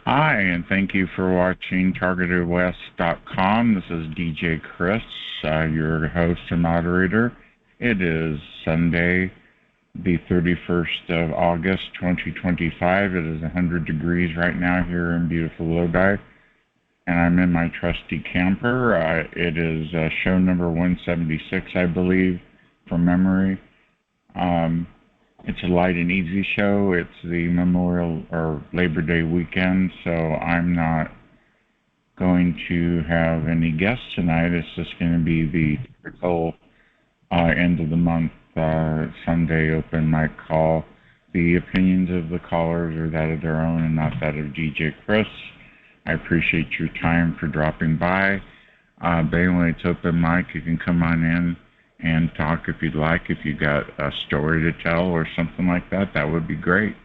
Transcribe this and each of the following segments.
Hi, and thank you for watching TargetedWest.com. This is DJ Chris, your host and moderator. It is Sunday, the 31st of August, 2025. It is 100 degrees right now here in beautiful Lodi, and I'm in my trusty camper. It is show number 176, I believe, from memory. It's a light and easy show. It's the Memorial or Labor Day weekend, so I'm not going to have any guests tonight. It's just going to be the typical end of the month Sunday open mic call. The opinions of the callers are that of their own and not that of DJ Chris. I appreciate your time for dropping by. But anyway, it's open mic. You can come on in and talk if you'd like. If you got a story to tell or something like that, that would be great.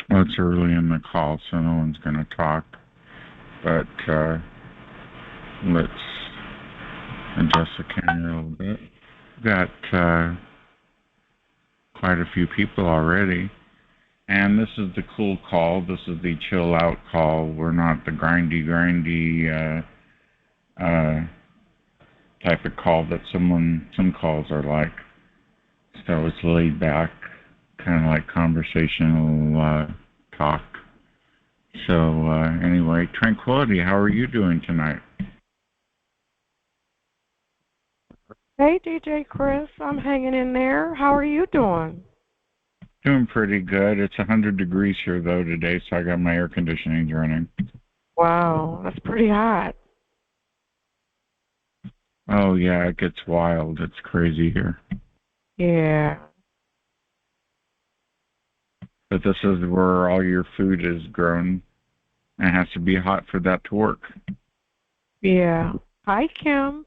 Well, it's early in the call, so no one's going to talk. But let's adjust the camera a little bit. We've got quite a few people already. And this is the cool call. This is the chill out call. We're not the grindy type of call that some calls are like. So it's laid back, kind of like conversational talk. So anyway, Tranquility, how are you doing tonight? Hey, DJ Chris, I'm hanging in there. How are you doing? Doing pretty good. It's 100 degrees here, though, today, so I got my air conditioning running. Wow, that's pretty hot. Oh, yeah, it gets wild. It's crazy here. Yeah. But this is where all your food is grown. It has to be hot for that to work. Yeah. Hi, Kim.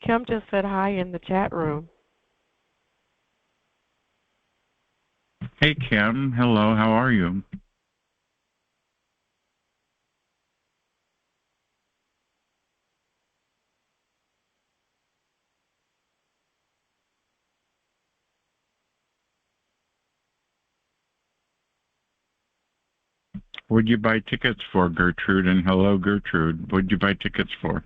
Kim just said hi in the chat room. Hey, Kim. Hello. How are you? What'd you buy tickets for, Gertrude? And hello, Gertrude. What'd you buy tickets for?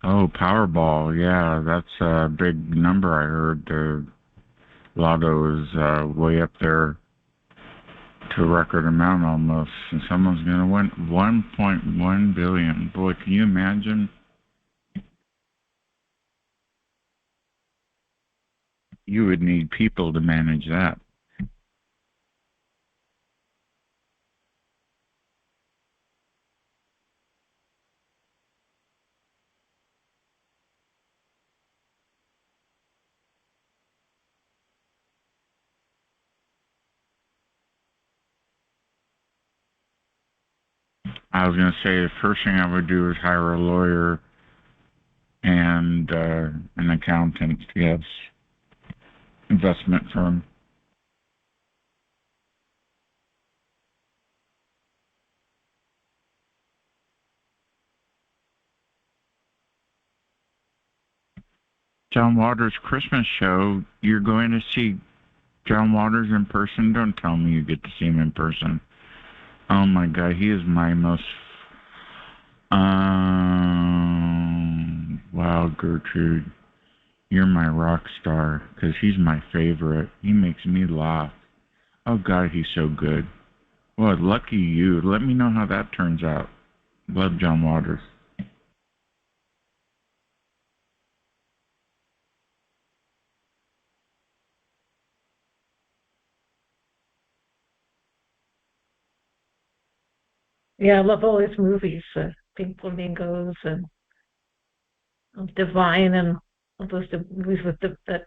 Oh, Powerball. Yeah, that's a big number. I heard the lotto is way up there to a record amount almost, and someone's going to win 1.1 billion. Boy, can you imagine? You would need people to manage that. I was going to say the first thing I would do is hire a lawyer and an accountant, yes, investment firm. John Waters' Christmas show, you're going to see John Waters in person? Don't tell me you get to see him in person. Oh my God, he is my most... wow, Gertrude. You're my rock star, because he's my favorite. He makes me laugh. Oh God, he's so good. Well, lucky you. Let me know how that turns out. Love John Waters. Yeah, I love all his movies, Pink Flamingos and Divine and all those movies with that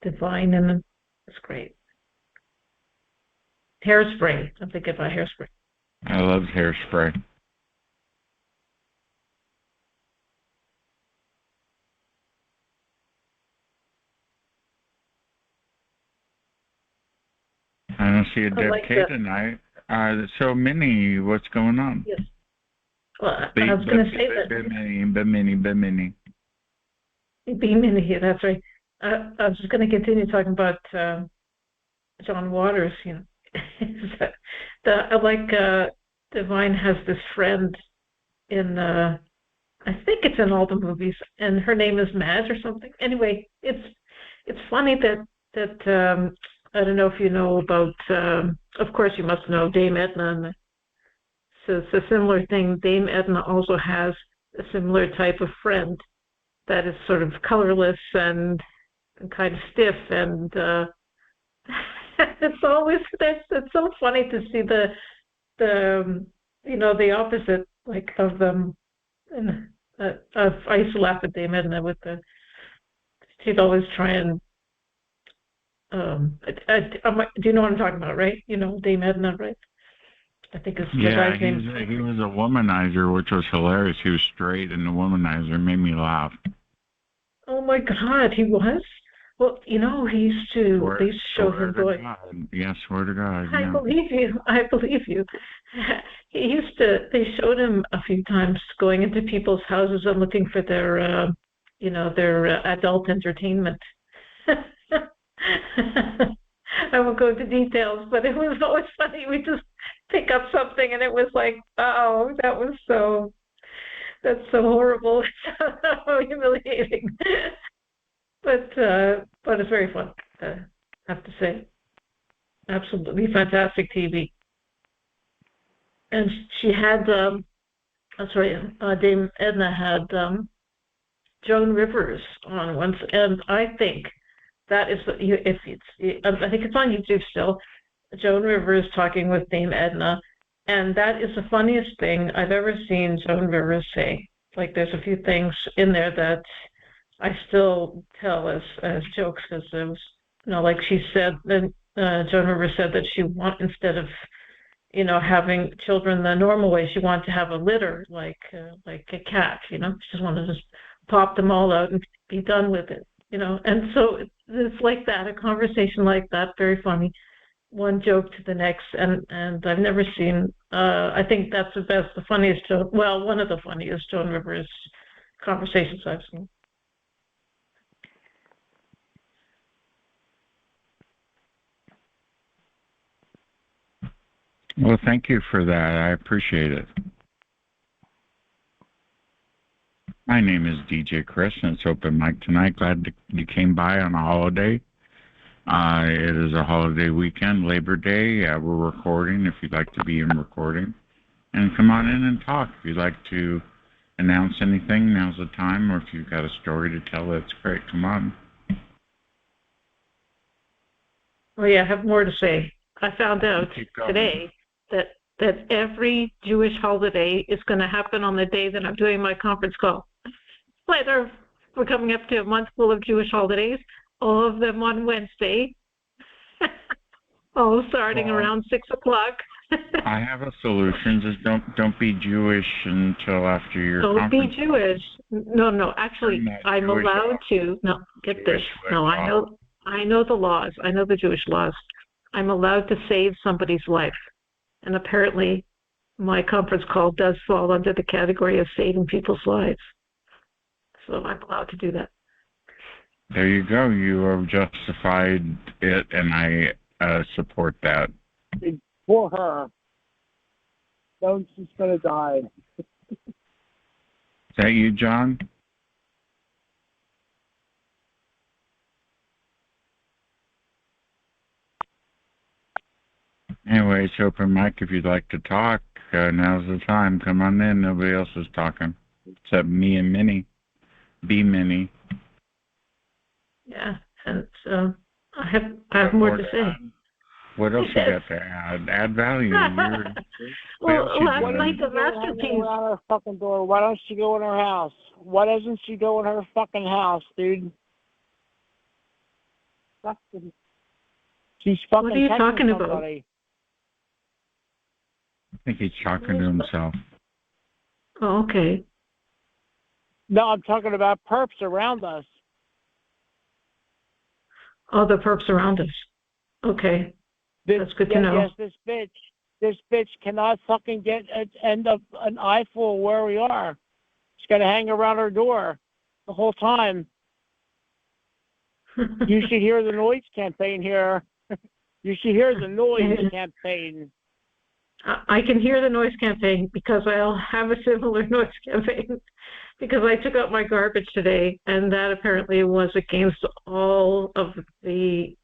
Divine in them. It's great. Hairspray. I'm thinking about Hairspray. I love Hairspray. I don't see a I Deb like Kay that. tonight. So many. What's going on? Yes. Well, I was going to say that. Many. Beam in here. That's right. I was just going to continue talking about John Waters. You know, I like Divine has this friend in. I think it's in all the movies, and her name is Madge or something. Anyway, it's funny that I don't know if you know about. Of course, you must know Dame Edna. And so it's a similar thing. Dame Edna also has a similar type of friend that is sort of colorless and kind of stiff, and it's always it's so funny to see the the opposite like of them. And I used to laugh at Dame Edna with the she'd always try and do you know what I'm talking about, right? You know Dame Edna, right? I think it's the Yeah, guy's name. he was a womanizer, which was hilarious. He was straight, and the womanizer made me laugh. Oh my God, he was. Well, he used to. They used to show him going. God. Yeah, swear to God. I believe you. I believe you. He used to. They showed him a few times going into people's houses and looking for their adult entertainment. I won't go into details, but it was always funny. We just pick up something, and it was like, oh, that's so horrible, so humiliating. But it's very fun. I have to say, absolutely fantastic TV. And she had, Dame Edna had Joan Rivers on once, and I think that is if I think it's on YouTube still. Joan Rivers talking with Dame Edna, and that is the funniest thing I've ever seen Joan Rivers say. Like, there's a few things in there that I still tell as jokes, because it was, like she said, that Joan Rivers said that instead of having children the normal way, she wanted to have a litter like a cat. She just wanted to just pop them all out and be done with it. And so it's like that, a conversation like that, very funny, one joke to the next, and I've never seen. I think that's the funniest joke. Well, one of the funniest Joan Rivers conversations I've seen. Well, thank you for that. I appreciate it. My name is DJ Chris, and it's open mic tonight. Glad you came by on a holiday. It is a holiday weekend, Labor Day. We're recording if you'd like to be in recording. And come on in and talk. If you'd like to announce anything, now's the time. Or if you've got a story to tell, that's great. Come on. Well, yeah, I have more to say. I found out today that every Jewish holiday is going to happen on the day that I'm doing my conference call. Later, we're coming up to a month full of Jewish holidays, all of them on Wednesday, all starting around 6 o'clock. I have a solution. Just don't be Jewish until after your conference. Don't be Jewish. No. Actually, I'm allowed to. No, get this. No, I know the laws. I know the Jewish laws. I'm allowed to save somebody's life. And apparently, my conference call does fall under the category of saving people's lives. So I'm allowed to do that. There you go. You have justified it, and I support that. For her. No, she's going to die. Is that you, John? Anyway, it's open mic. If you'd like to talk, now's the time. Come on in. Nobody else is talking except me and Minnie. Be Minnie. Yeah, and so I have more to say. What else you got to add? Add value. Well, last night the masterpiece. Around her fucking door. Why don't she go in her house? Why doesn't she go in her fucking house, dude? She's fucking. What are you talking about? think he's talking to himself. Oh, okay. No, I'm talking about perps around us. Oh, the perps around us. Okay. That's good to know. Yes, this bitch cannot fucking get end up an eyeful where we are. She's got to hang around our door the whole time. You should hear the noise campaign here. You should hear the noise campaign. I can hear the noise campaign because I'll have a similar noise campaign because I took out my garbage today, and that apparently was against all of the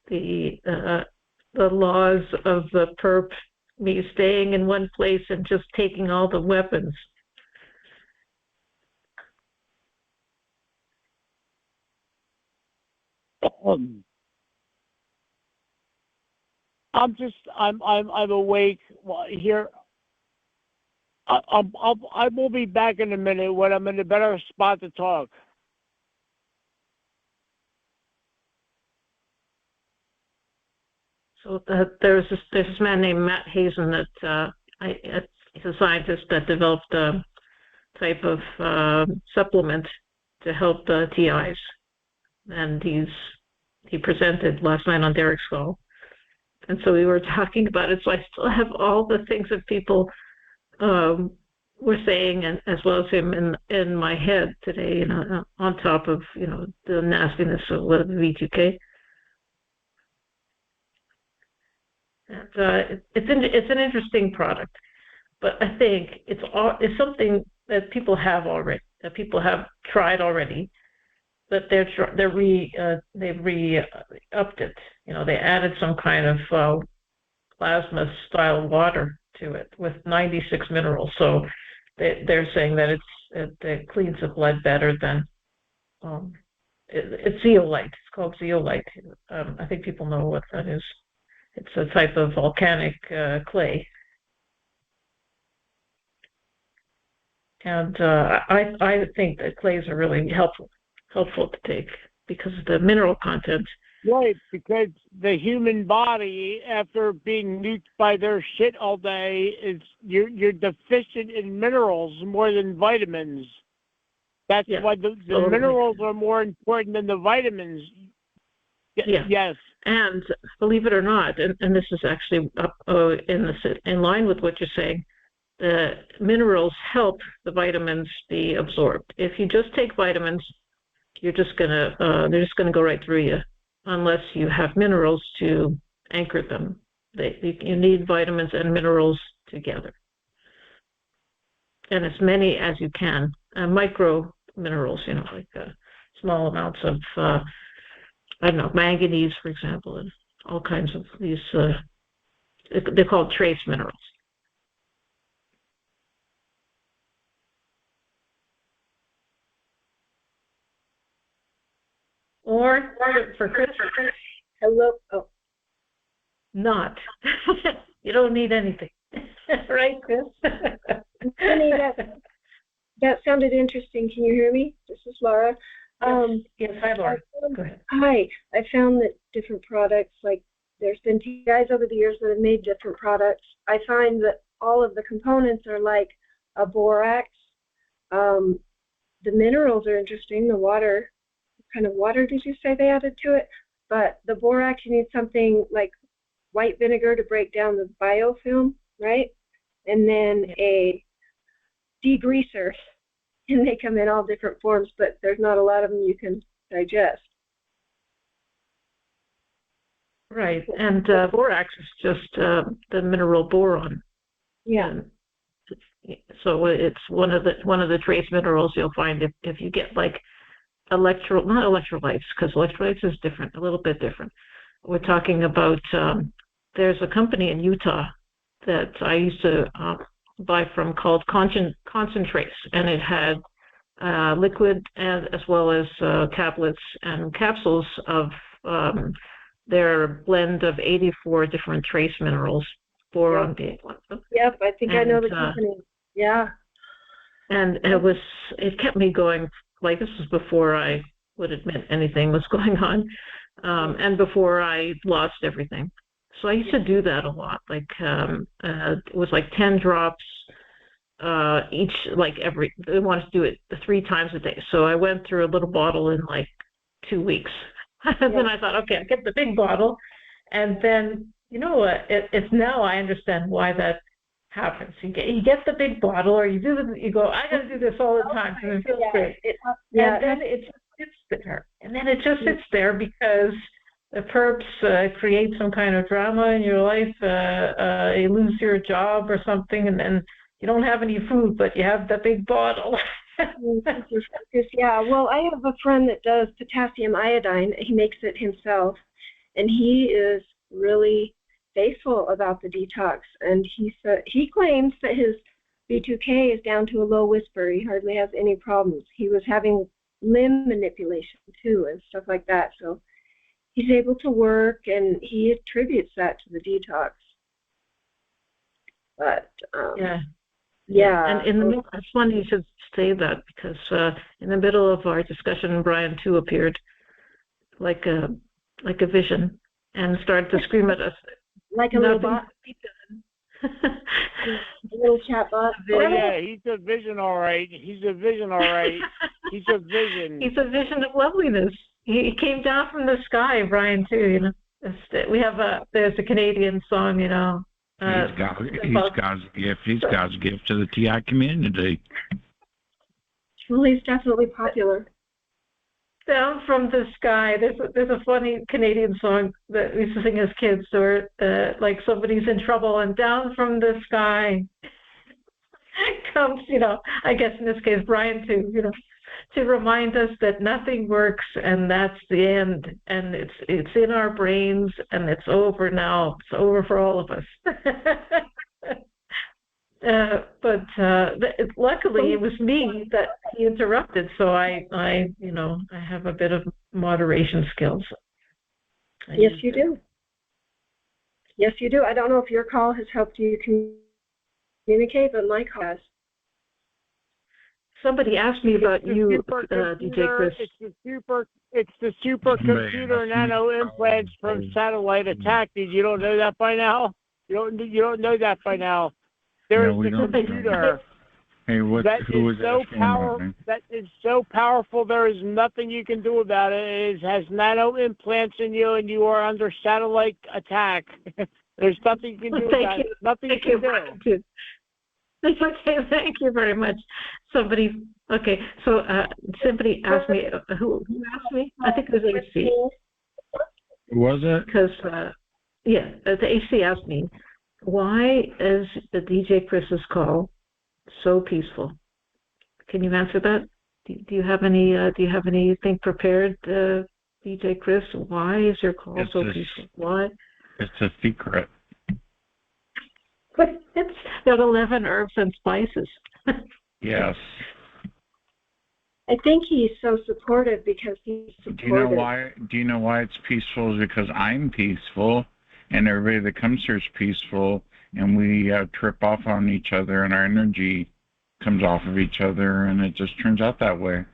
laws of the perp, me staying in one place and just taking all the weapons. I'm awake here. I will be back in a minute when I'm in a better spot to talk. So there's this man named Matt Hazen that he's a scientist that developed a type of supplement to help TIs, and he presented last night on Derek's call, and so we were talking about it. So I still have all the things that people were saying, and as well as him in my head today, on top of the nastiness of V2K. And it's an interesting product, but I think it's something that people have already, that people have tried already, but they've re-upped it. They added some kind of plasma style water to it with 96 minerals. So they're saying that it cleans the blood better than it's zeolite. It's called zeolite. I think people know what that is. It's a type of volcanic clay. And I think that clays are really helpful to take because of the mineral content. Right, because the human body, after being nuked by their shit all day, you're deficient in minerals more than vitamins. That's why the minerals are more important than the vitamins. Yeah. Yes. And believe it or not, and this is actually in line with what you're saying, the minerals help the vitamins be absorbed. If you just take vitamins, they're just gonna go right through you, unless you have minerals to anchor them. You need vitamins and minerals together, and as many as you can. Micro minerals, like small amounts of manganese, for example, and all kinds of these. They're called trace minerals. Or for Chris, hello. Oh, not. You don't need anything, right, Chris? Honey, that sounded interesting. Can you hear me? This is Laura. Yes, hi, Laura. Go ahead. Hi. I found that different products, like there's been guys over the years that have made different products. I find that all of the components are like a borax. The minerals are interesting. The water, what kind of water did you say they added to it? But the borax, you need something like white vinegar to break down the biofilm, right? And then a degreaser. And they come in all different forms, but there's not a lot of them you can digest. Right, and borax is just the mineral boron. Yeah. So it's one of the trace minerals you'll find if you get like not electrolytes, because electrolytes is different, a little bit different. We're talking about there's a company in Utah that I used to buy from called Concentrates, and it had liquid as well as tablets and capsules of their blend of 84 different trace minerals, boron being one of them. Yep, I think I know the company. Yeah. And it kept me going. Like, this was before I would admit anything was going on, and before I lost everything. So I used to do that a lot. Like it was like 10 drops each, like they wanted to do it 3 times a day. So I went through a little bottle in like 2 weeks. And then I thought, okay, I'll get the big bottle. And then, you know what, it's now I understand why that happens. You get the big bottle, or you go, I got to do this all the time because it feels great. And then it just sits there. And then it just sits there because the perps create some kind of drama in your life. You lose your job or something, and then you don't have any food, but you have the big bottle. Yeah, well, I have a friend that does potassium iodine. He makes it himself, and he is really faithful about the detox. And he claims that his B2K is down to a low whisper. He hardly has any problems. He was having limb manipulation too and stuff like that. So he's able to work, and he attributes that to the detox. But yeah. And in the middle, it's funny you should say that, because in the middle of our discussion, Brian too appeared like a vision and started to scream at us. Like a little bot. A little chat bot. Oh yeah, he's a vision, all right. He's a vision, all right. He's a vision. He's a vision of loveliness. He came down from the sky, Brian too. You know, we have there's a Canadian song, you know. He's God's gift. He's God's gift to the TI community. Well, he's definitely popular. Down from the sky. There's a funny Canadian song that we used to sing as kids, or like somebody's in trouble, and down from the sky comes, you know, I guess in this case Brian too, you know, to remind us that nothing works and that's the end, and it's in our brains and it's over now. It's over for all of us. But luckily it was me that he interrupted, so I you know, I have a bit of moderation skills. Yes, you do. Yes, you do. I don't know if your call has helped you communicate, but my call has. Somebody asked me about you, DJ Chris. It's the supercomputer nano implants from satellite attack. You don't know that by now? You don't know that by now. There is a computer that is so powerful there is nothing you can do about it. It has nano implants in you, and you are under satellite attack. There's nothing you can do about it. Nothing you can do. Okay, thank you very much. Somebody asked me, who asked me? I think it was AC. Was it? Because, the AC asked me, why is the DJ Chris's call so peaceful? Can you answer that? Do you have anything prepared, DJ Chris? Why is your call so peaceful? Why? It's a secret. It's got 11 herbs and spices. Yes. I think he's so supportive because he's supportive. Do you know why it's peaceful? Is because I'm peaceful, and everybody that comes here is peaceful, and we trip off on each other, and our energy comes off of each other, and it just turns out that way,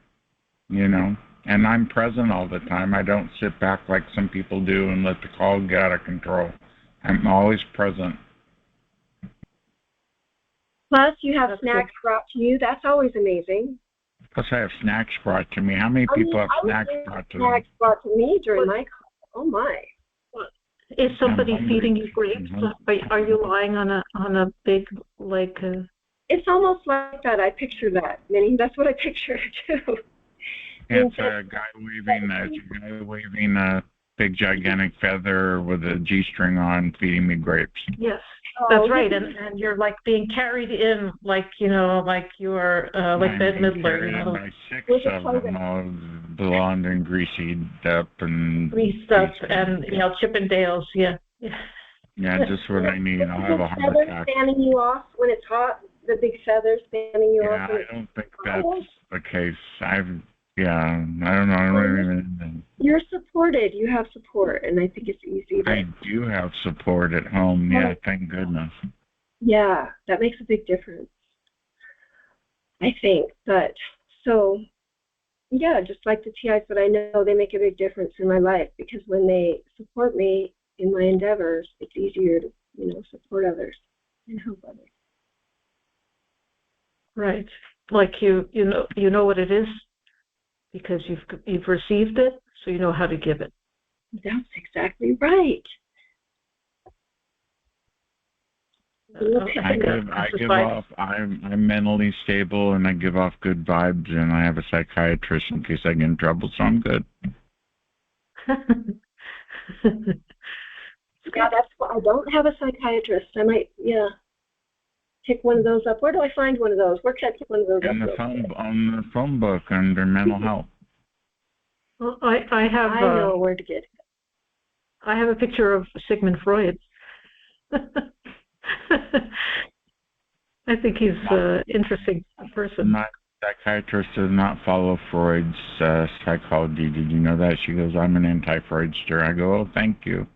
you know. And I'm present all the time. I don't sit back like some people do and let the call get out of control. I'm always present. Plus, you have snacks brought to you. That's always amazing. Plus, I have snacks brought to me. How many people have snacks brought to them? Snacks brought to me during my call. Oh my! Is somebody feeding you grapes? Are you lying on a big like? It's almost like that. I picture that. Minnie, that's what I picture too. It's a guy waving a big gigantic feather with a G-string on, feeding me grapes. Yes. That's right, and you're like being carried in, like, you know, like you're like Bette Midler, you know. By 6 of them, all blonde and greasy up and greased up, and you know, Chippendales, yeah. Yeah, just what I need. I'll have a heart attack. Fanning you off when it's hot, the big feathers fanning you off. Yeah, I don't think that's the case. I don't know. I don't even. You're supported. You have support, and I think it's easy. I do have support at home. Yeah, thank goodness. Yeah, that makes a big difference, I think. But so, yeah, just like the TIs that I know, they make a big difference in my life because when they support me, in my endeavors, it's easier to, support others and help others. Right. Like you know what it is because you've received it, so you know how to give it. That's exactly right. I give off. I'm mentally stable, and I give off good vibes, and I have a psychiatrist in case I get in trouble, so I'm good. Yeah, that's why I don't have a psychiatrist. I might, pick one of those up. Where do I find one of those? Where can I pick one of those up? On the phone book under mental health. Well, I know where to get it. I have a picture of Sigmund Freud. I think he's an interesting person. My psychiatrist does not follow Freud's psychology. Did you know that? She goes, I'm an anti-Freudster. I go, oh, thank you.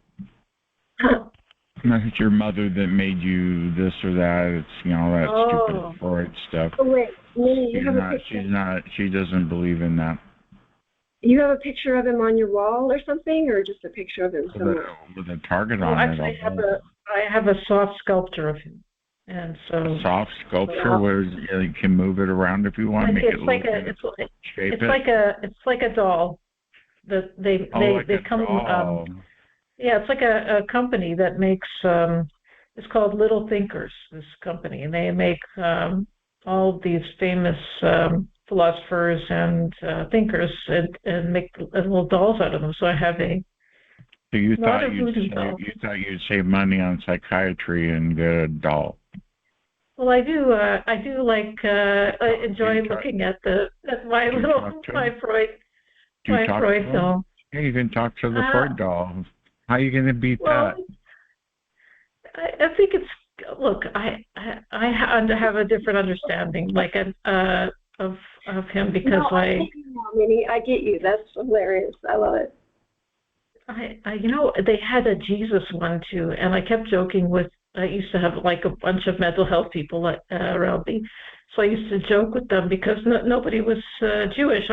It's your mother that made you this or that. It's, that stupid Freud stuff. Oh, wait. Minnie, you have a picture? She doesn't believe in that. You have a picture of him on your wall or something, or just a picture of him somewhere? With a target on it. I have a soft sculpture of him. And so a soft sculpture where you can move it around if you want. It's like a doll. They come. Doll. Yeah, it's like a company that makes. It's called Little Thinkers. This company, and they make all these famous philosophers and thinkers and make little dolls out of them. So I have a. So you thought you'd save money on psychiatry and get a doll. Well, I do like enjoy looking at my Freud doll. Yeah, you can talk to the Freud doll. How are you going to beat that? I think I have a different understanding, of him because I get you. That's hilarious. I love it. They had a Jesus one too, and I kept joking with. I used to have like a bunch of mental health people around me, so I used to joke with them because nobody was Jewish.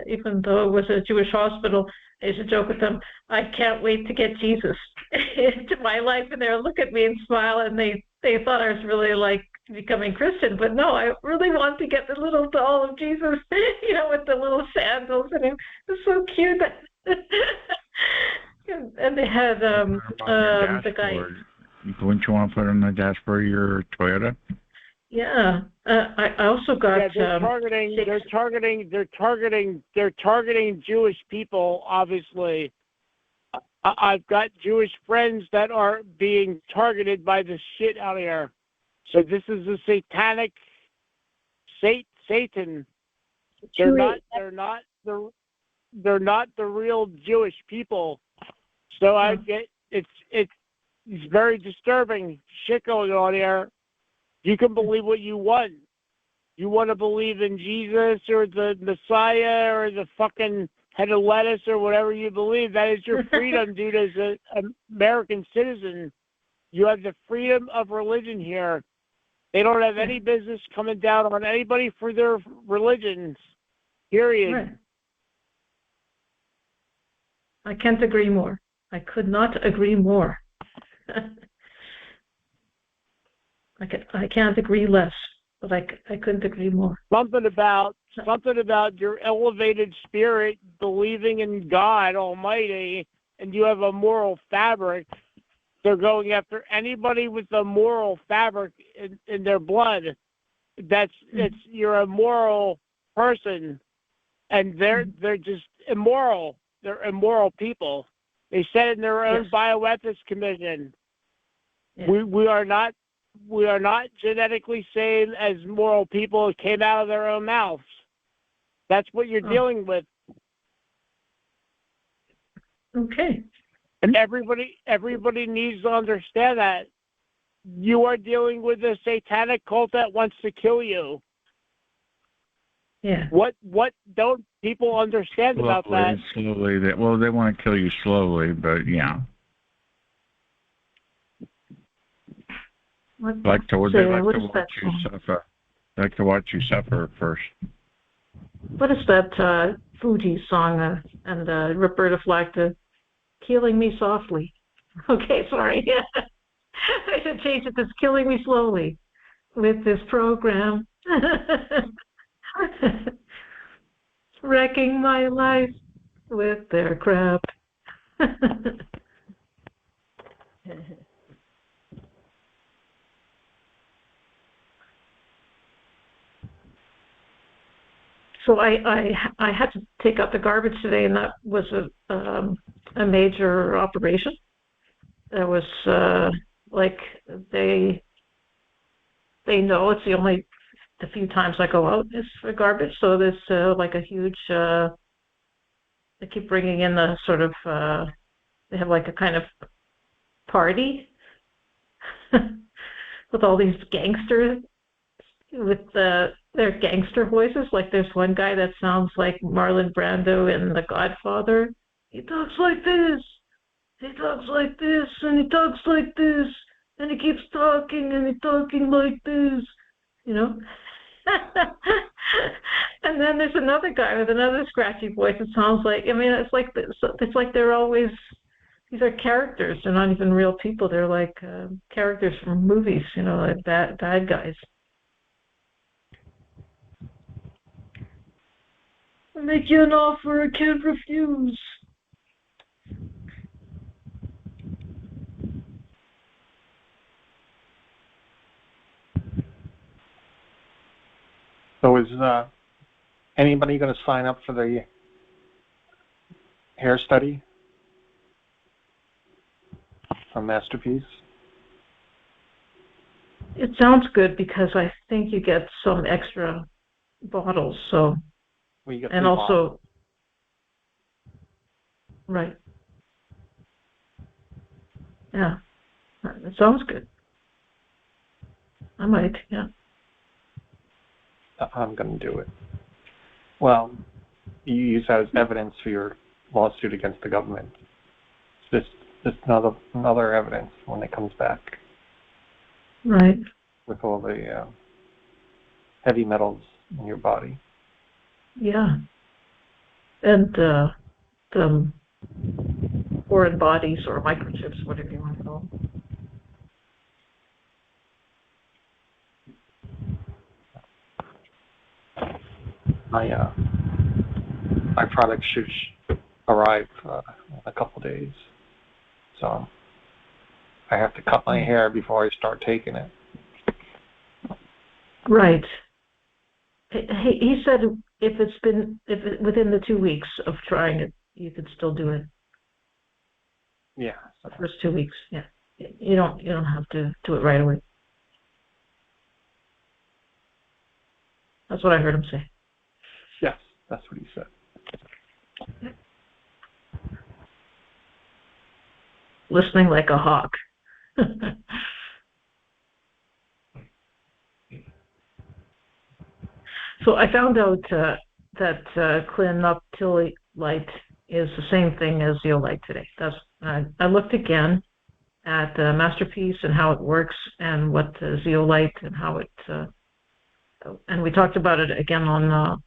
Even though it was a Jewish hospital, I used to joke with them. I can't wait to get Jesus into my life, and they'll look at me and smile, and they thought I was really like becoming Christian, but no, I really want to get the little doll of Jesus, with the little sandals, and it was so cute. And they had the guy. Wouldn't you want to put it on the dashboard of your Toyota? Yeah, I also got. Yeah, they're targeting Jewish people. Obviously, I've got Jewish friends that are being targeted by the shit out here. So this is a satanic Satan. They're not the real Jewish people. So I get it's very disturbing shit going on here. You can believe what you want. You want to believe in Jesus or the Messiah or the fucking head of lettuce or whatever you believe. That is your freedom, dude, as an American citizen. You have the freedom of religion here. They don't have any business coming down on anybody for their religions, period. Right. I can't agree more. I could not agree more. I can't agree less, but I couldn't agree more. Something about your elevated spirit believing in God Almighty, and you have a moral fabric. They're going after anybody with a moral fabric in their blood. You're a moral person, and they're just immoral. They're immoral people. They said in their own bioethics commission, we are not genetically same as moral people. It came out of their own mouths. That's what you're dealing with. Okay. And everybody needs to understand that you are dealing with a satanic cult that wants to kill you. Yeah. What don't people understand about that? Slowly. They want to kill you slowly, but yeah. They like to watch you suffer. They like to watch you suffer first. What is that Fuji song and Roberta Flack, Killing Me Softly? Okay, sorry. I should change it. It's killing me slowly with this program. Wrecking my life with their crap. So I had to take out the garbage today, and that was a major operation. There was like they know it's the few times I go out is for garbage. So there's like a huge. They keep bringing in the sort of. They have like a kind of party with all these gangsters with their gangster voices. Like there's one guy that sounds like Marlon Brando in The Godfather. He talks like this. He talks like this, and he talks like this, and he keeps talking, and he's talking like this, you know. And then there's another guy with another scratchy voice. It sounds like, I mean, it's like they're always, these are characters. They're not even real people. They're like characters from movies, you know, like bad guys. I make you an offer I can't refuse. So is anybody going to sign up for the hair study from Masterpiece? It sounds good because I think you get some extra bottles. So, Well, you get and 3 also, bottles. right. Yeah, it sounds good. I might, yeah. I'm going to do it. Well, you use that as evidence for your lawsuit against the government. It's just another evidence when it comes back. Right. With all the heavy metals in your body. Yeah. And the foreign bodies or microchips, whatever you want to call them. My product should arrive in a couple days. So I have to cut my hair before I start taking it. Right. He said if within the 2 weeks of trying it, you could still do it. Yeah. The first 2 weeks, yeah. You don't have to do it right away. That's what I heard him say. Yes, that's what he said. Listening like a hawk. So I found out that clean up Tilly light is the same thing as zeolite today. I looked again at Masterpiece and how it works and what zeolite and how it and we talked about it again on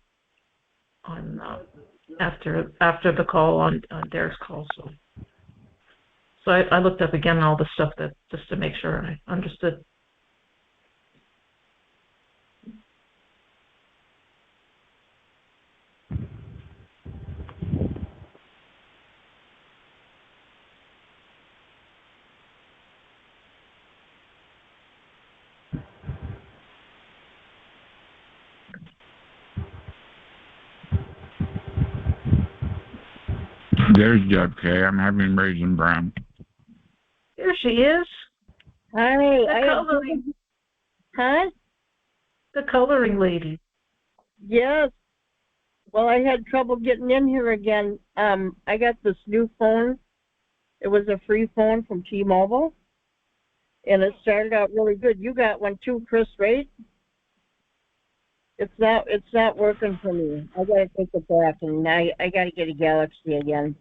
after the call on Derek's call. So I looked up again all the stuff that just to make sure I understood. There's Deb Kay. I'm having raisin bran. Here she is. Hi, The coloring lady. Yes. Well, I had trouble getting in here again. I got this new phone. It was a free phone from T-Mobile, and it started out really good. You got one too, Chris, right? It's not working for me. I gotta take it back, and I gotta get a Galaxy again.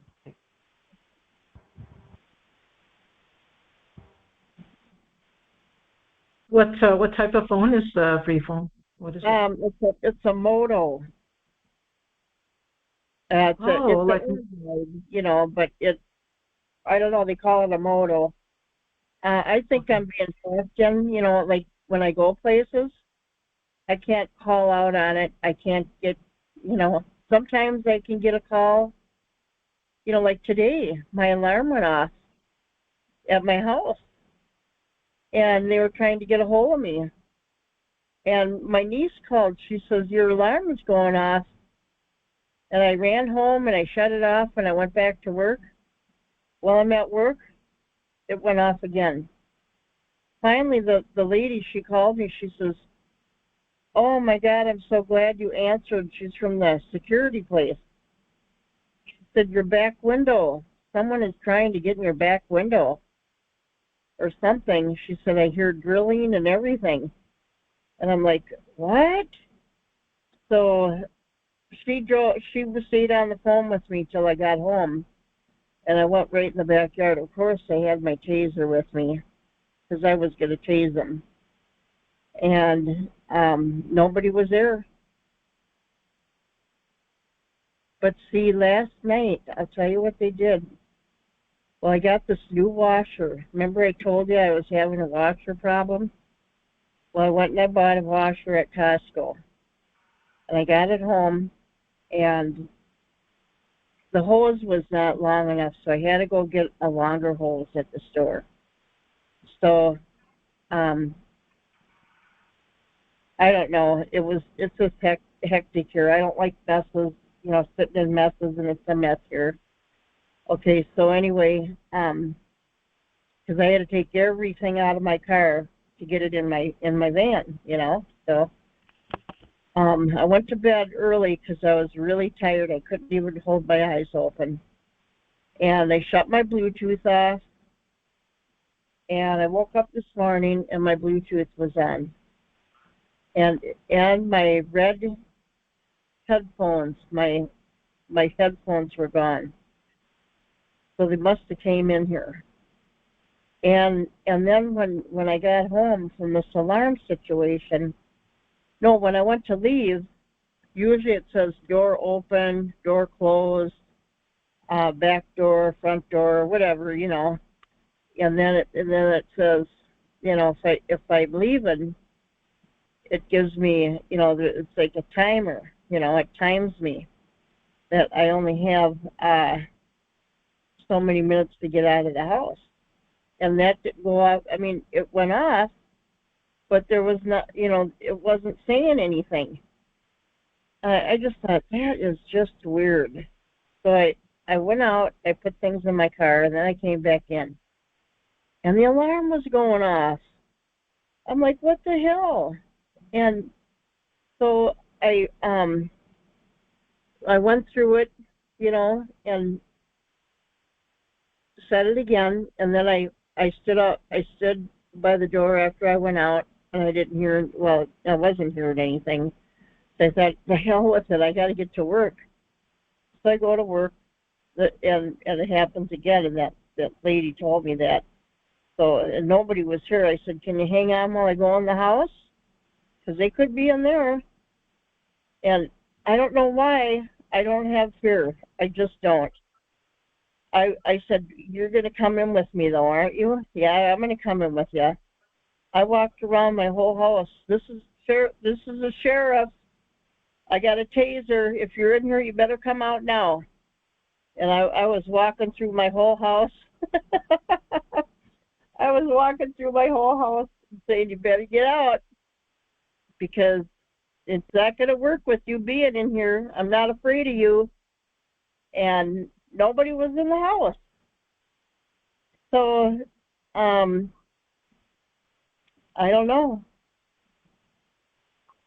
What type of phone is the free phone? What is it? It's a Moto. It's like Android, you know, but I don't know, they call it a moto. I think I'm being forced in, you know, like when I go places, I can't call out on it. I can't get, you know, sometimes I can get a call, you know, like today, my alarm went off at my house and they were trying to get a hold of me. And my niece called. She says, your alarm is going off. And I ran home and I shut it off and I went back to work. While I'm at work, it went off again. Finally, the lady, she called me. She says, oh, my God, I'm so glad you answered. She's from the security place. She said, your back window. Someone is trying to get in your back window or something. She said, I hear drilling and everything. And I'm like, what? So she stayed on the phone with me till I got home. And I went right in the backyard. Of course, I had my taser with me because I was going to tase them. And nobody was there. But see, last night, I'll tell you what they did. Well, I got this new washer. Remember I told you I was having a washer problem? Well, I went and I bought a washer at Costco. And I got it home, and the hose was not long enough, so I had to go get a longer hose at the store. So, I don't know. It's just hectic here. I don't like messes, you know, sitting in messes, and it's a mess here. Okay, so anyway, because I had to take everything out of my car to get it in my van, you know. So, I went to bed early because I was really tired. I couldn't even hold my eyes open, and I shut my Bluetooth off. And I woke up this morning, and my Bluetooth was on, and my red headphones, my headphones were gone. So they must have came in here. And then when I got home from this alarm situation, no, when I went to leave, usually it says door open, door closed, back door, front door, whatever, you know. And then it says, you know, if I'm leaving, it gives me, you know, it's like a timer, you know, it times me that I only have so many minutes to get out of the house. And that didn't go off. I mean, it went off, but there was not, you know, it wasn't saying anything. I just thought, that is just weird. So I went out, I put things in my car, and then I came back in. And the alarm was going off. I'm like, what the hell? And so I went through it, you know, and set it again, and then I stood by the door after I went out, and I didn't hear, well, I wasn't hearing anything. So I thought, the hell with it, I got to get to work. So I go to work, and it happens again, and that lady told me that. So, and nobody was here. I said, can you hang on while I go in the house? Because they could be in there. And I don't know why I don't have fear. I just don't. I said, you're going to come in with me, though, aren't you? Yeah, I'm going to come in with you. I walked around my whole house. This is a sheriff. I got a taser. If you're in here, you better come out now. And I was walking through my whole house. I was walking through my whole house saying, you better get out, because it's not going to work with you being in here. I'm not afraid of you. And nobody was in the house. So, I don't know.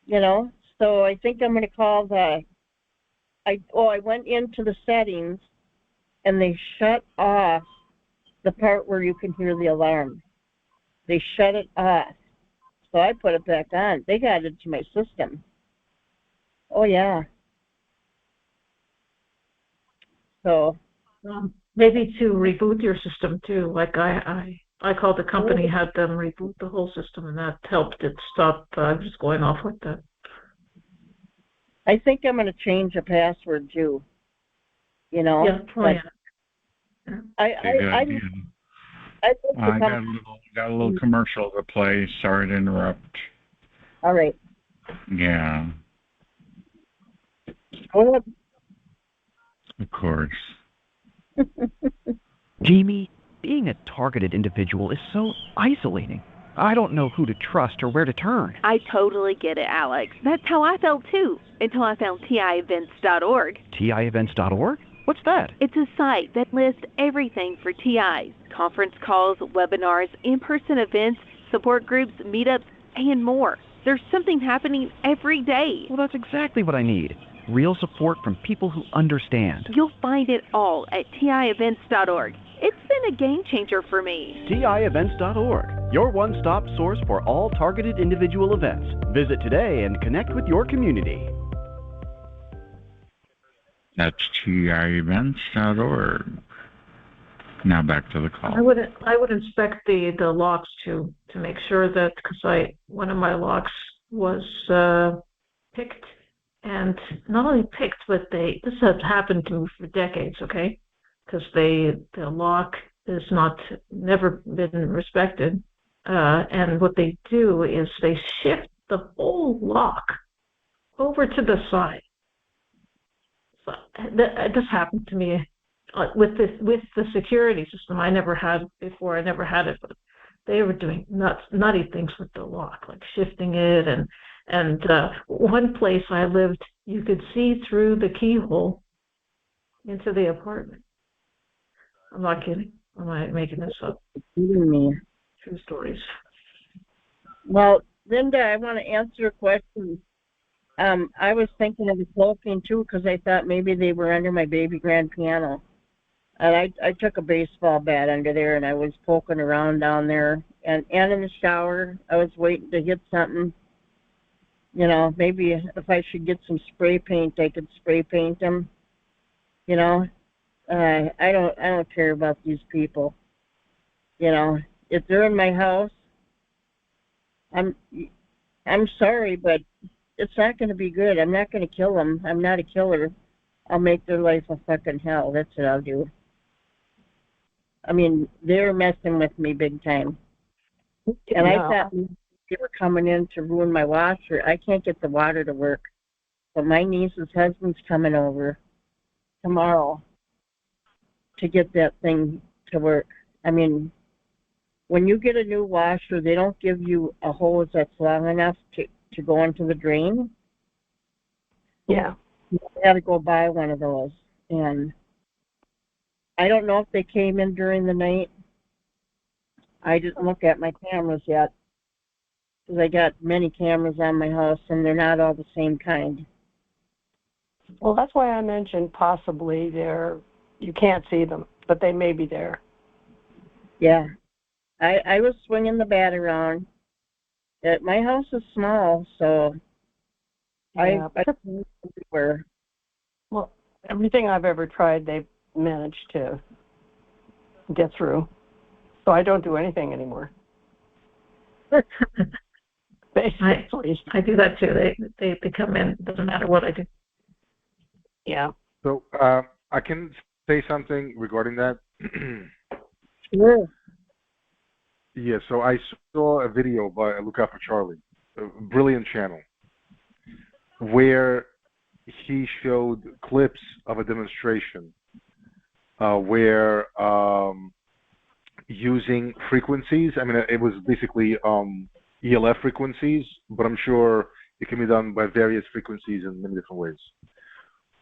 You know, so I think I'm going to call I went into the settings, and they shut off the part where you can hear the alarm. They shut it off. So I put it back on. They got it to my system. Oh, yeah. So maybe to reboot your system too. Like I called the company, had them reboot the whole system, and that helped it stop just going off like that. I think I'm going to change the password too. You know? Yeah, Good idea. I'd like to I come. got a little commercial to play. Sorry to interrupt. All right. Yeah, Go ahead. of course. Jamie, being a targeted individual is so isolating. I don't know who to trust or where to turn. I totally get it, Alex. That's how I felt too, until I found TIEvents.org. TIEvents.org? What's that? It's a site that lists everything for TIs: conference calls, webinars, in-person events, support groups, meetups, and more. There's something happening every day. Well, that's exactly what I need. Real support from people who understand. You'll find it all at TIEvents.org. It's been a game changer for me. TIEvents.org, your one-stop source for all targeted individual events. Visit today and connect with your community. That's TIEvents.org. Now back to the call. I would inspect the locks to make sure that, because one of my locks was picked, and not only picked, but this has happened to me for decades. Okay, because the lock is never been respected, and what they do is they shift the whole lock over to the side. So this happened to me with the security system. I never had it before. I never had it, but they were doing nutty things with the lock, like shifting it, and one place I lived, you could see through the keyhole into the apartment. I'm not kidding. I'm not making this up. True stories. Well, Linda, I want to answer a question. I was thinking of the cloaking too, because I thought maybe they were under my baby grand piano. And I took a baseball bat under there, and I was poking around down there. And in the shower, I was waiting to hit something. You know, maybe if I should get some spray paint, I could spray paint them. You know, I don't care about these people. You know, if they're in my house, I'm sorry, but it's not going to be good. I'm not going to kill them. I'm not a killer. I'll make their life a fucking hell. That's what I'll do. I mean, they're messing with me big time. And I thought they were coming in to ruin my washer. I can't get the water to work. But my niece's husband's coming over tomorrow to get that thing to work. I mean, when you get a new washer, they don't give you a hose that's long enough to go into the drain. Yeah. You got to go buy one of those. And I don't know if they came in during the night. I didn't look at my cameras yet, because I got many cameras on my house, and they're not all the same kind. Well, that's why I mentioned possibly you can't see them, but they may be there. Yeah. I was swinging the bat around. My house is small, so Yeah, I everywhere. well, everything I've ever tried, they've managed to get through. So I don't do anything anymore. Basically. I do that too. They come in. Doesn't matter what I do. Yeah. So I can say something regarding that. Sure. Yeah, so I saw a video by Look Out for Charlie, a brilliant channel, where he showed clips of a demonstration where using frequencies, I mean, it was basically ELF frequencies, but I'm sure it can be done by various frequencies in many different ways,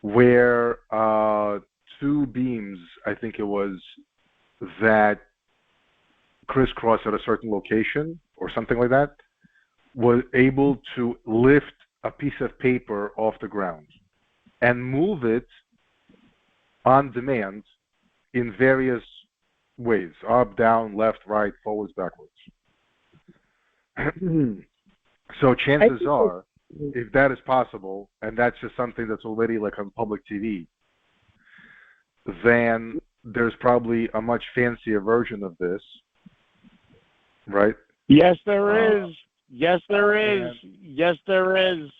where two beams, I think it was, that crisscross at a certain location or something like that, was able to lift a piece of paper off the ground and move it on demand in various ways: up, down, left, right, forwards, backwards. So chances are, if that is possible, and that's just something that's already like on public TV, then there's probably a much fancier version of this, right? Yes, there is. Yes, there is. Yes, there is.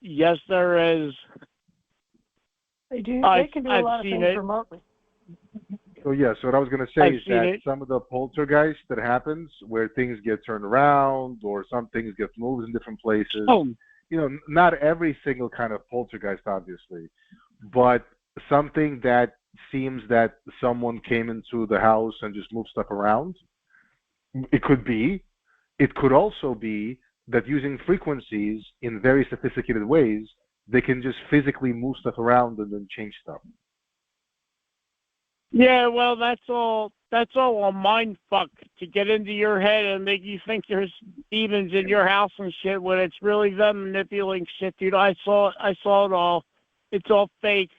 Yes, there is. They do. They can do a lot of things remotely. So yeah, so what I was going to say is that some of the poltergeist that happens, where things get turned around or some things get moved in different places. You know, not every single kind of poltergeist, obviously, but something that seems that someone came into the house and just moved stuff around. It could be. It could also be that using frequencies in very sophisticated ways, they can just physically move stuff around and then change stuff. Yeah, well, that's all a mind fuck to get into your head and make you think there's demons in your house and shit when it's really them manipulating shit, dude. I saw it all. It's all fake.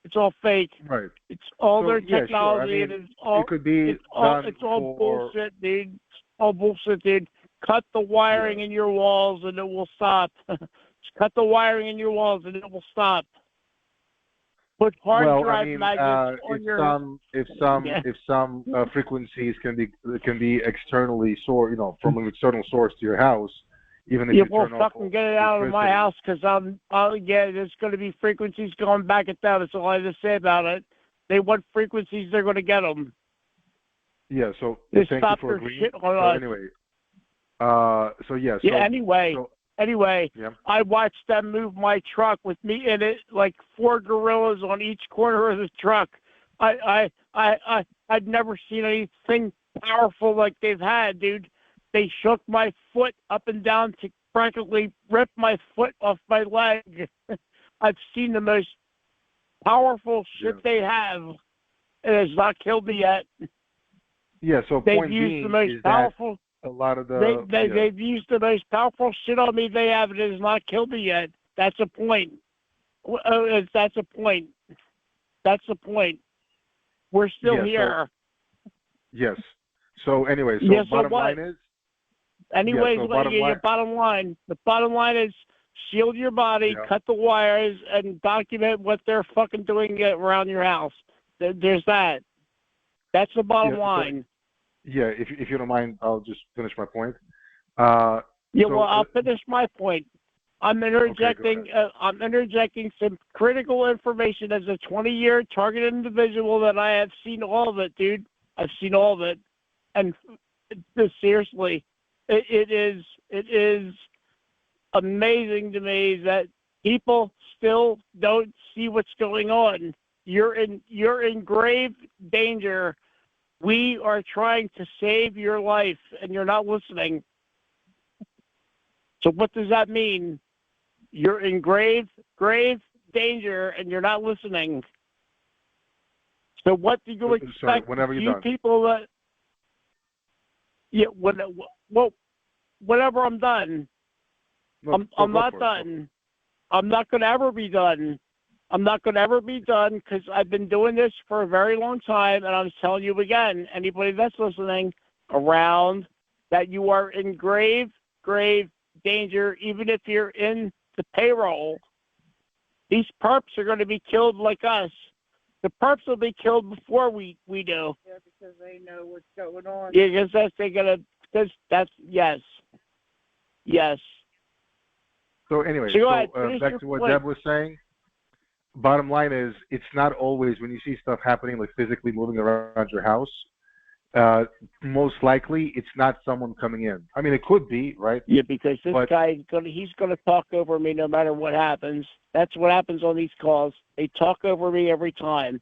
It's all fake. Right. It's all So, their yeah, sure. technology. I mean, It's all. it could be it's all for... bullshit, dude. It's all bullshit, dude. Cut the wiring in your walls and it will stop. Just cut the wiring in your walls and it will stop. Put hard drive magnets on your. If some frequencies can be externally sourced, you know, from an external source to your house, even if you will turn off fucking get it out of my house because there's going to be frequencies going back at them. That's all I have to say about it. They want frequencies, they're going to get them. Yeah. So they thank stop you for their agreeing. shit on so us. anyway. So yeah. So, yeah. Anyway, yeah. I watched them move my truck with me in it, like 4 gorillas on each corner of the truck. I'd never seen anything powerful like they've had, dude. They shook my foot up and down to practically rip my foot off my leg. I've seen the most powerful shit they have. It has not killed me yet. Yeah, so they've point used being the most is powerful. That a lot of the they've used the most powerful shit on me they have, and it has not killed me yet. That's a point. That's a point. That's the point. We're still here. Yes. So anyway, bottom line is. Anyways, your bottom line. The bottom line is shield your body, cut the wires, and document what they're fucking doing around your house. There's that. That's the bottom line. If you don't mind, I'll just finish my point. I'll finish my point. I'm interjecting. I'm interjecting some critical information as a 20-year targeted individual that I have seen all of it, dude. I've seen all of it, and seriously, it is amazing to me that people still don't see what's going on. You're in grave danger. We are trying to save your life, and you're not listening. So what does that mean? You're in grave danger, and you're not listening. So what do you expect? Sorry, whenever you're done. People that... Yeah, whenever I'm done. I'm not done. I'm not going to ever be done. I'm not going to ever be done because I've been doing this for a very long time, and I'm telling you again, anybody that's listening around, that you are in grave danger, even if you're in the payroll. These perps are going to be killed like us. The perps will be killed before we do. Yeah, because they know what's going on. Yeah, because yes. So anyway, back to what Deb was saying. Bottom line is, it's not always when you see stuff happening, like physically moving around your house. Most likely, it's not someone coming in. I mean, it could be, right? Yeah, because this guy he's gonna talk over me no matter what happens. That's what happens on these calls. They talk over me every time.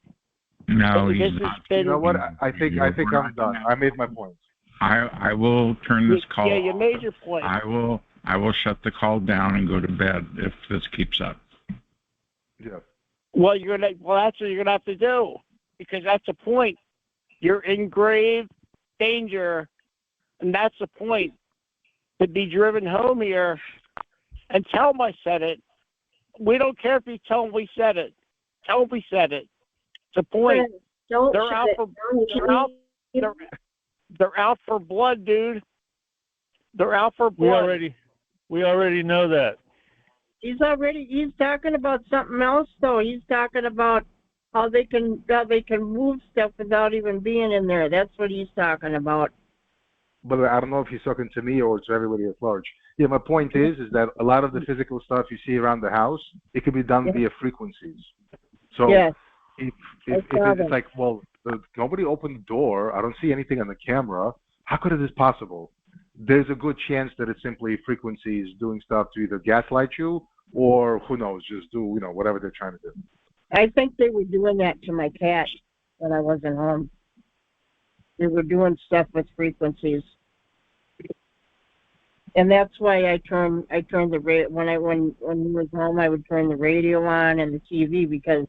No, he's not. You know what? I think I'm done. I made my point. I will turn this call. Yeah, you made your point. I will shut the call down and go to bed if this keeps up. Yeah. Well, that's what you're gonna have to do, because that's the point. You're in grave danger, and that's the point. To be driven home here, and tell them I said it. We don't care if you tell them we said it. Tell them we said it. It's a point. They're out for blood, dude. They're out for blood. We already know that. He's talking about something else though. He's talking about how they can move stuff without even being in there. That's what he's talking about. But I don't know if he's talking to me or to everybody at large. Yeah, my point is that a lot of the physical stuff you see around the house, it can be done via frequencies. So if saw it's that. like, well, nobody opened the door. I don't see anything on the camera. How could it is possible? There's a good chance that it's simply frequencies doing stuff to either gaslight you or who knows, just do whatever they're trying to do. I think they were doing that to my cat when I wasn't home. They were doing stuff with frequencies, and that's why I turned the when he was home, I would turn the radio on and the TV, because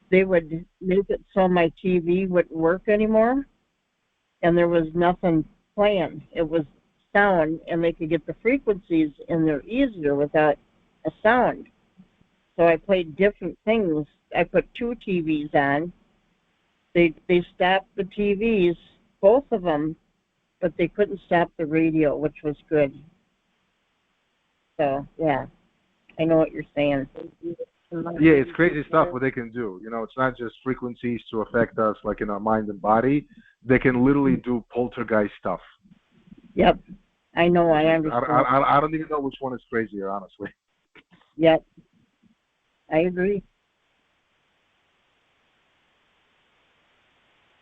they would make it so my TV wouldn't work anymore, and there was nothing playing. It was sound, and they could get the frequencies in there easier without a sound. So I played different things. I put 2 TVs on. They stopped the TVs, both of them, but they couldn't stop the radio, which was good. So, yeah, I know what you're saying. Yeah, it's crazy stuff what they can do. It's not just frequencies to affect us like in our mind and body. They can literally do poltergeist stuff. Yep, I know, I understand. I don't even know which one is crazier, honestly. Yep, I agree.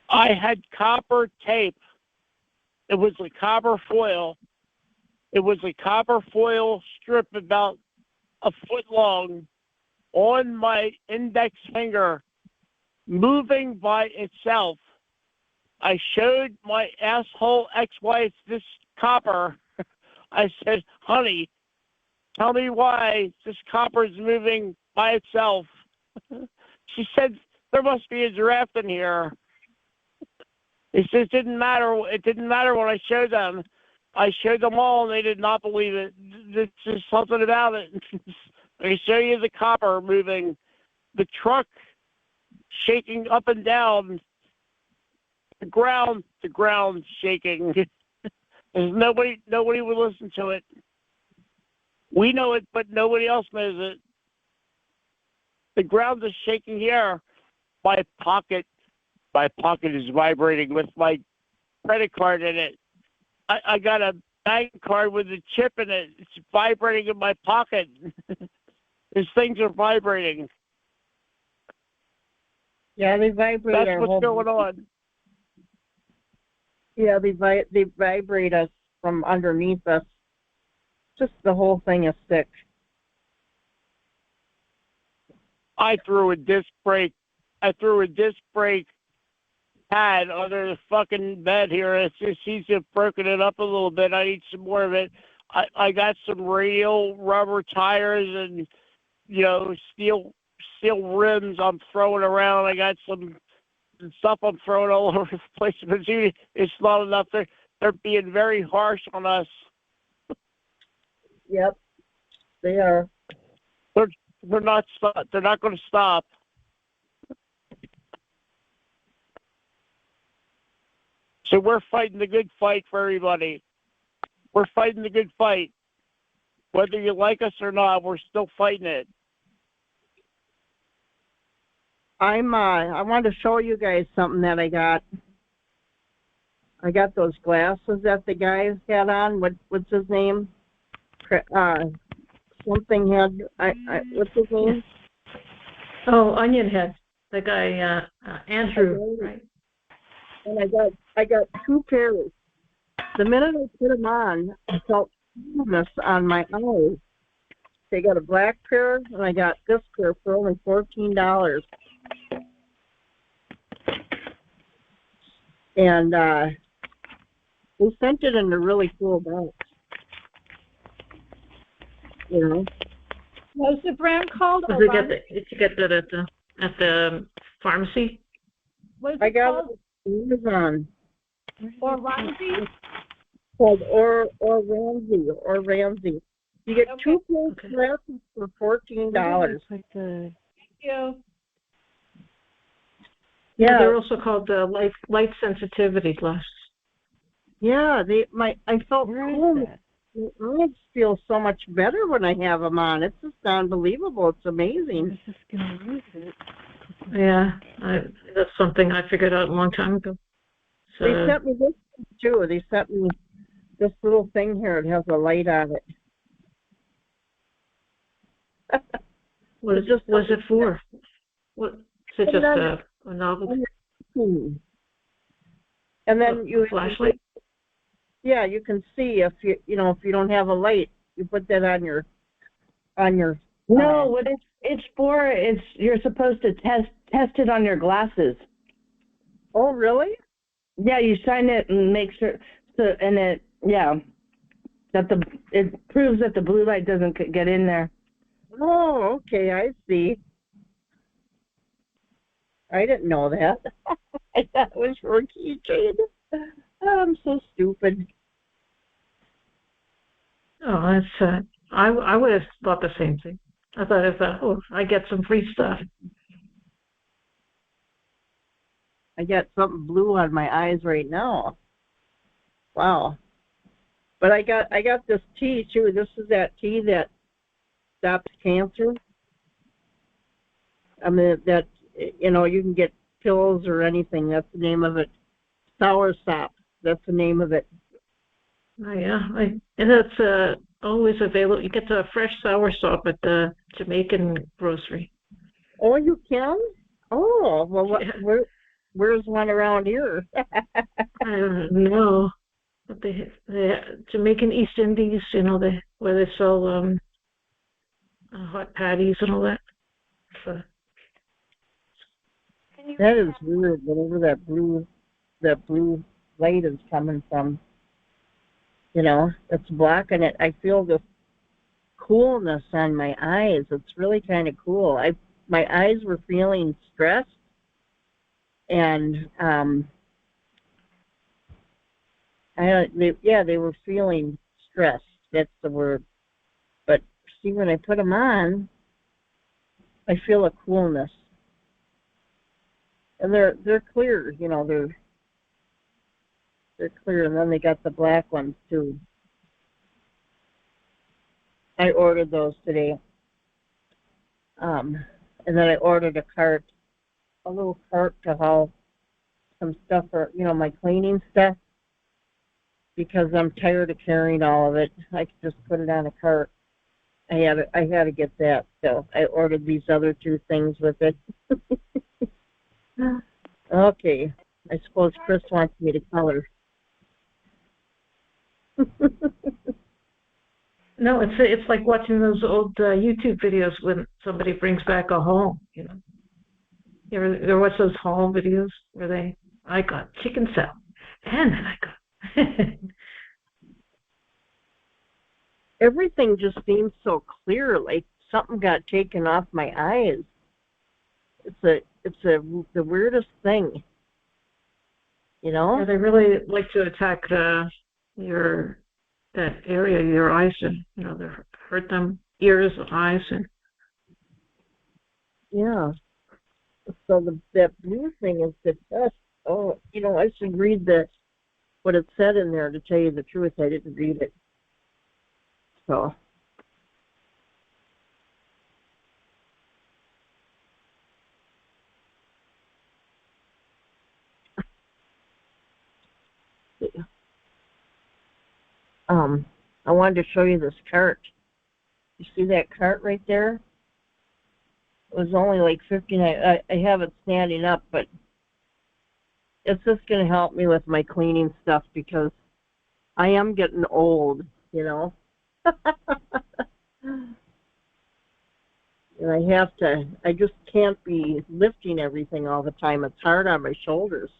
I had copper tape. It was a copper foil. It was a copper foil strip about a foot long on my index finger, moving by itself. I showed my asshole ex-wife this copper. I said, honey, tell me why this copper is moving by itself. She said, there must be a giraffe in here. It just didn't matter. It didn't matter what I showed them. I showed them all, and they did not believe it. There's just something about it. I show you the copper moving, the truck shaking up and down, the ground shaking. There's nobody would listen to it. We know it, but nobody else knows it. The ground is shaking here. My pocket is vibrating with my credit card in it. I got a bank card with a chip in it. It's vibrating in my pocket. These things are vibrating. Yeah, they vibrate. That's what's going on. Yeah, they vibrate us from underneath us. Just the whole thing is sick. I threw a disc brake pad under the fucking bed here. It's just he's just broken it up a little bit. I need some more of it. I got some radial rubber tires and steel rims I'm throwing around. I got some stuff I'm throwing all over the place, but it's not enough. They're being very harsh on us. Yep, they are. They're not going to stop. So we're fighting the good fight for everybody. We're fighting the good fight. Whether you like us or not, we're still fighting it. I want to show you guys something that I got. I got those glasses that the guy had on. What's his name? Something Head. What's his name? Oh, Onion Head. The guy, Andrew, right? And I got 2 pairs. The minute I put them on, I felt coolness on my eyes. They got a black pair, and I got this pair for only $14. And we sent it in a really cool box. What's the brand called? Did you get that at the pharmacy? What is I it got called? it on Amazon. Or Ramsey? Called or Ramsey. You get 2 pairs glasses for $14. Thank you. Yeah, they're also called the light sensitivity glasses. Yeah, I felt cool. My eyes feel so much better when I have them on. It's just unbelievable. It's amazing. I'm just gonna lose it. Yeah, that's something I figured out a long time ago. So, They sent me this too. They sent me this little thing here. It has a light on it. what is it for? What? Is it just a novelty? And then you flashlight? Yeah, you can see if if you don't have a light, you put that on your No, what it's for, you're supposed to test it on your glasses. Oh, really? Yeah, you shine it and make sure it proves that the blue light doesn't get in there. Oh, okay, I see. I didn't know that. I thought it was for a keychain. I'm so stupid. Oh, that's I would have thought the same thing. I thought, I get some free stuff. I got something blue on my eyes right now. Wow. But I got this tea too. This is that tea that stops cancer. I mean that you can get pills or anything. That's the name of it. Soursop. That's the name of it. Oh yeah, and it's always available. You get the fresh soursop at the Jamaican grocery. Oh, you can? Oh, well, yeah. Where's one around here? I don't know. But the Jamaican East Indies, where they sell hot patties and all that. So. That is weird. Whatever that blue light is coming from, it's blocking it. I feel this coolness on my eyes. It's really kind of cool. My eyes were feeling stressed, and they were feeling stressed. That's the word. But see, when I put them on, I feel a coolness, and they're clear. They're clear, and then they got the black ones too. I ordered those today, and then I ordered a little cart to haul some stuff for my cleaning stuff, because I'm tired of carrying all of it. I could just put it on a cart. I had to get that, so I ordered these other two things with it. Okay, I suppose Chris wants me to color. No, it's like watching those old YouTube videos when somebody brings back a home. You ever watch those home videos where I got chicken salad, and then I got. Everything just seems so clear, like something got taken off my eyes. It's the weirdest thing. Yeah, they really like to attack that area, your eyes, and they hurt them, ears, eyes, and yeah. So that blue thing is the test. Oh, I should read what it said in there. To tell you the truth, I didn't read it. So. I wanted to show you this cart. You see that cart right there? It was only like 59. I have it standing up, but it's just going to help me with my cleaning stuff, because I am getting old, And I just can't be lifting everything all the time. It's hard on my shoulders.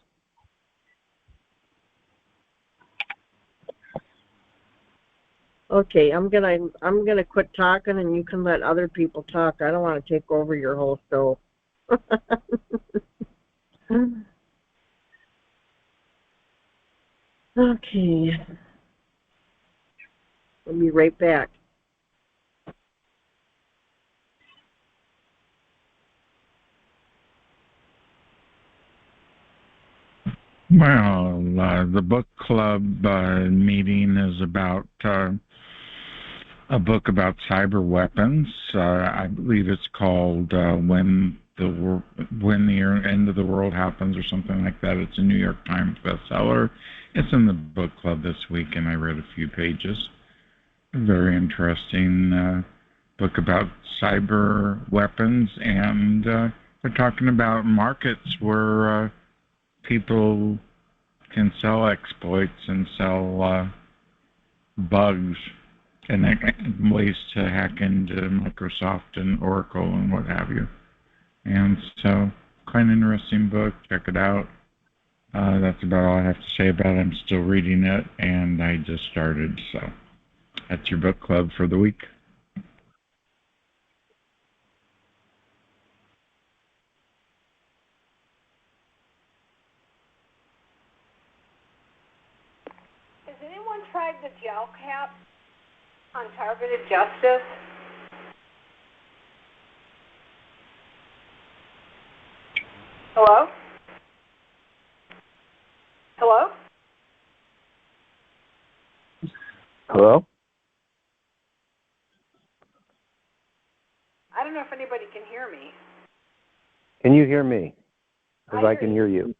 Okay, I'm gonna quit talking, and you can let other people talk. I don't want to take over your whole show. Okay. I'll be right back. Well, the book club meeting is about a book about cyber weapons. I believe it's called When the End of the World Happens, or something like that. It's a New York Times bestseller. It's in the book club this week, and I read a few pages. A very interesting book about cyber weapons, and We're talking about markets where people can sell exploits and sell bugs and ways to hack into Microsoft and Oracle and what have you. And so, quite an interesting book. Check it out. That's about all I have to say about it. I'm still reading it, and I just started. So, that's your book club for the week. Has anyone tried the gel cap on Targeted Justice? Hello? Hello? Hello? I don't know if anybody can hear me. Can you hear me? Because I can hear you.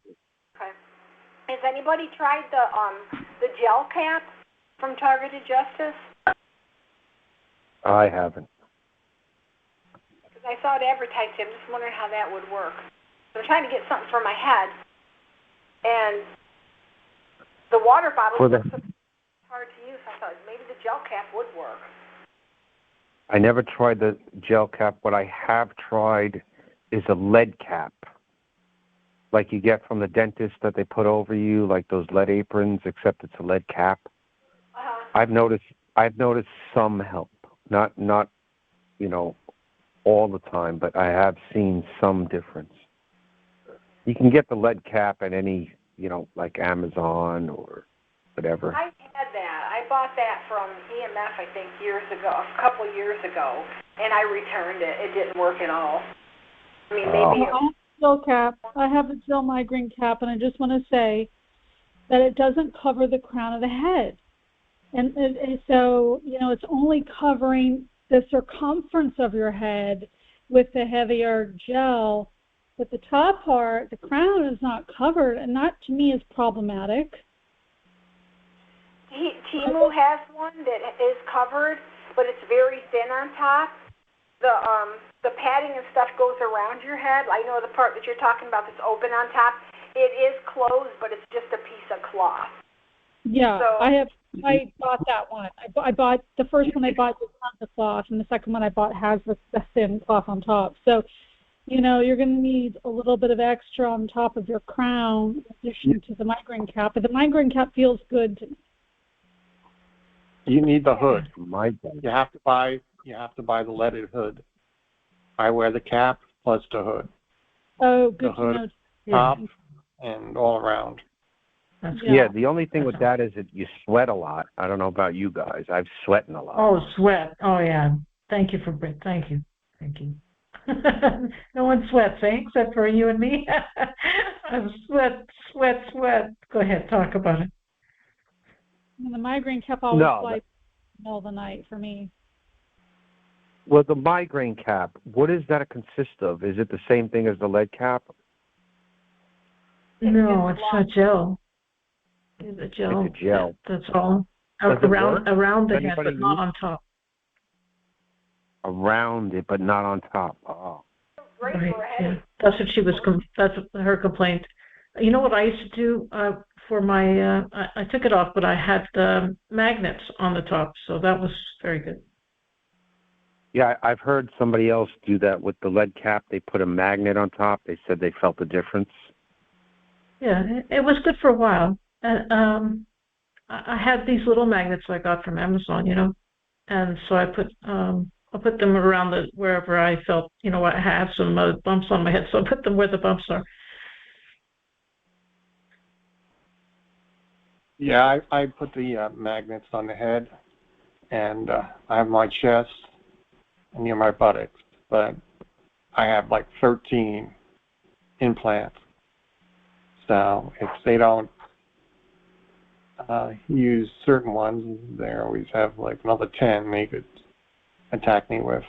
Okay. Has anybody tried the gel cap from Targeted Justice? I haven't. Because I saw it advertised. I'm just wondering how that would work. I'm trying to get something for my head, and the water bottle looks hard to use. I thought maybe the gel cap would work. I never tried the gel cap. What I have tried is a lead cap, like you get from the dentist that they put over you, like those lead aprons, except it's a lead cap. I've noticed some help, not all the time, but I have seen some difference. You can get the lead cap at any, like Amazon or whatever. I had that. I bought that from EMF, I think, a couple years ago, and I returned it. It didn't work at all. I mean, maybe. I have a gel cap. I have a gel migraine cap, and I just want to say that it doesn't cover the crown of the head. And so, it's only covering the circumference of your head with the heavier gel. But the top part, the crown, is not covered, and that to me is problematic. Timu has one that is covered, but it's very thin on top. The padding and stuff goes around your head. I know the part that you're talking about that's open on top. It is closed, but it's just a piece of cloth. Yeah, so, I bought that one. I bought the first one I bought was not the cloth, and the second one I bought has the thin cloth on top. So, you're going to need a little bit of extra on top of your crown in addition to the migraine cap. But the migraine cap feels good to me. You need the hood. You have to buy the leaded hood. I wear the cap plus the hood. Oh, good the hood, to know. Top and all around. Yeah, the only thing with that is that you sweat a lot. I don't know about you guys. I've sweating a lot. Oh, sweat. Oh, yeah. Thank you. Thank you. No one sweats, except for you and me. I'm sweat. Go ahead, talk about it. And the migraine cap always flies in the middle of the night for me. Well, the migraine cap, what does that consist of? Is it the same thing as the lead cap? No, it's a gel. It's a gel. It's a gel. That's all. Around the head, but not on top. Around it, but not on top. Oh. Right. Yeah. That's what she was. That's her complaint. You know what I used to do for my? I took it off, but I had magnets on the top, so that was very good. Yeah, I've heard somebody else do that with the lead cap. They put a magnet on top. They said they felt the difference. Yeah, it was good for a while. And I had these little magnets I got from Amazon, and so I put them around wherever I felt, I have some bumps on my head, so I put them where the bumps are. Yeah, I put the magnets on the head, and I have my chest and near my buttocks, but I have like 13 implants. So if they don't use certain ones, they always have like another 10 they could attack me with.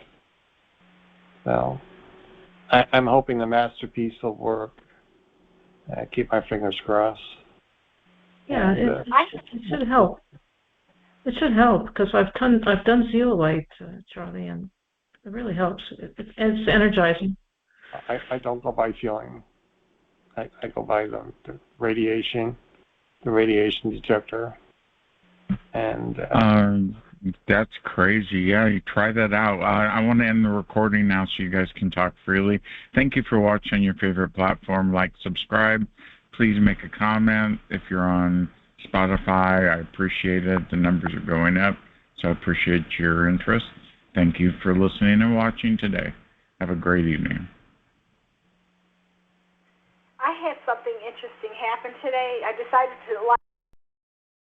So I'm hoping the masterpiece will work. Keep my fingers crossed. Yeah, it should help. It should help because I've done zeolite, Charlie, and it really helps. It's energizing. I don't go by feeling. I go by the radiation detector. And that's crazy. Yeah, you try that out. I want to end the recording now so you guys can talk freely. Thank you for watching on your favorite platform. Like, subscribe. Please make a comment. If you're on Spotify, I appreciate it. The numbers are going up, so I appreciate your interest. Thank you for listening and watching today. Have a great evening. I had something interesting happen today. I decided to